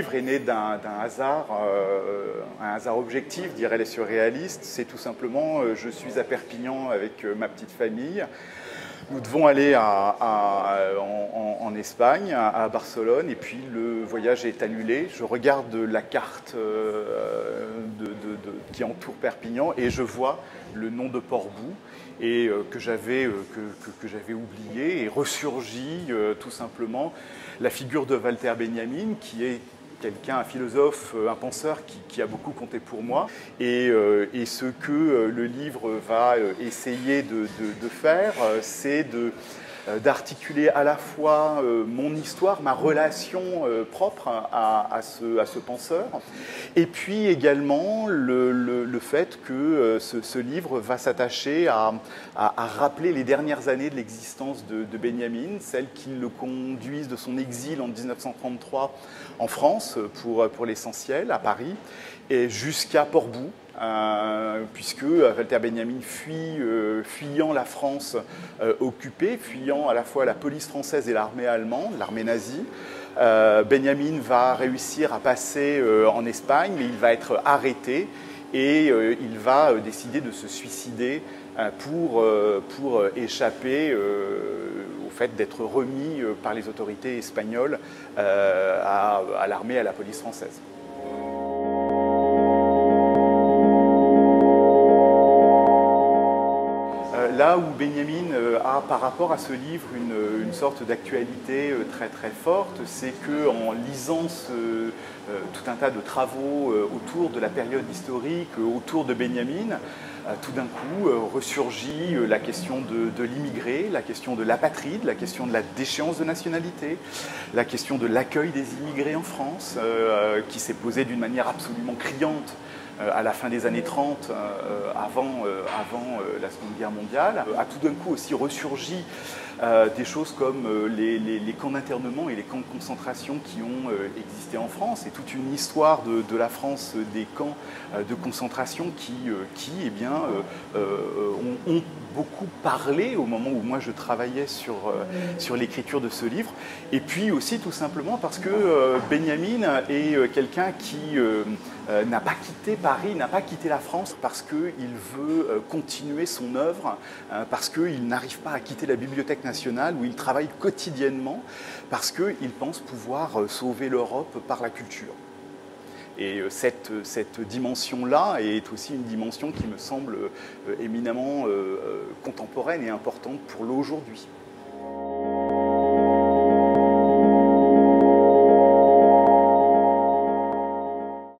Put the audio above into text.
livre est né d'un hasard, un hasard objectif, diraient les surréalistes. C'est tout simplement, je suis à Perpignan avec ma petite famille. Nous devons aller en Espagne, à Barcelone, et puis le voyage est annulé. Je regarde la carte qui entoure Perpignan et je vois le nom de Port-Bou et que j'avais oublié, et ressurgit tout simplement la figure de Walter Benjamin, qui est quelqu'un, un philosophe, un penseur qui a beaucoup compté pour moi. Et ce que le livre va essayer de faire, c'est d'articuler à la fois mon histoire, ma relation propre à ce penseur, et puis également le fait que ce livre va s'attacher à rappeler les dernières années de l'existence de Benjamin, celles qui le conduisent de son exil en 1933 en France, pour l'essentiel, à Paris, et jusqu'à Port-Bou, puisque Walter Benjamin fuyant la France occupée, fuyant à la fois la police française et l'armée allemande, l'armée nazie, Benjamin va réussir à passer en Espagne, mais il va être arrêté et il va décider de se suicider pour échapper au fait d'être remis par les autorités espagnoles à l'armée et à la police française. Là où Benjamin a par rapport à ce livre une sorte d'actualité très très forte, c'est qu'en lisant tout un tas de travaux autour de la période historique, autour de Benjamin, tout d'un coup ressurgit la question de l'immigré, la question de l'apatride, la question de la déchéance de nationalité, la question de l'accueil des immigrés en France, qui s'est posée d'une manière absolument criante à la fin des années 30, avant la Seconde Guerre mondiale, a tout d'un coup aussi ressurgi des choses comme les camps d'internement et les camps de concentration qui ont existé en France, et toute une histoire de la France des camps de concentration qui eh bien, ont beaucoup parlé au moment où moi je travaillais sur l'écriture de ce livre, et puis aussi tout simplement parce que Benjamin est quelqu'un qui n'a pas quitté Paris, n'a pas quitté la France parce qu'il veut continuer son œuvre, parce qu'il n'arrive pas à quitter la Bibliothèque nationale où il travaille quotidiennement, parce qu'il pense pouvoir sauver l'Europe par la culture. Et cette dimension-là est aussi une dimension qui me semble éminemment contemporaine et importante pour l'aujourd'hui.